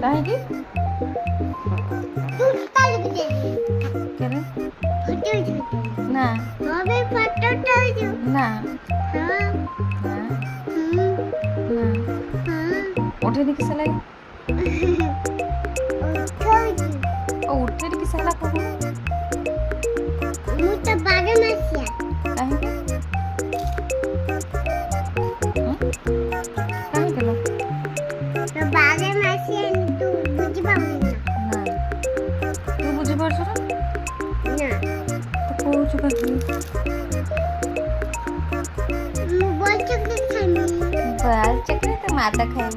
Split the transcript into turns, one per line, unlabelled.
କାହିଁକି?
तू काल भी दे
କେବେ?
फोटो उठा
ନା
हां बे फोटो उठाओ
ନା
हां
ନା
हां
ନା
हां
उठेଇନି किस ଲାଗି?
उठाओ
ଓ ଉଠେଇନି କିସ ହେଲା କହୁନୁ?
ମୁଁ ତ ବାଗ ମାସିଆ
କାହିଁକି? କାହିଁକି ଲୋ?
ତ ବାଗ ମାସିଆ ତୁ ବୁଝି ପାରୁନି
ନା ତୁ ବୁଝିପାରୁଛୁ ନା?
ନା
ତୁ କହୁଛୁ କାହିଁକି?
ମୁଁ ବଚ के खानी
ବାଲ ଚକରେ ତ ମାତା ଖାଇବୁ।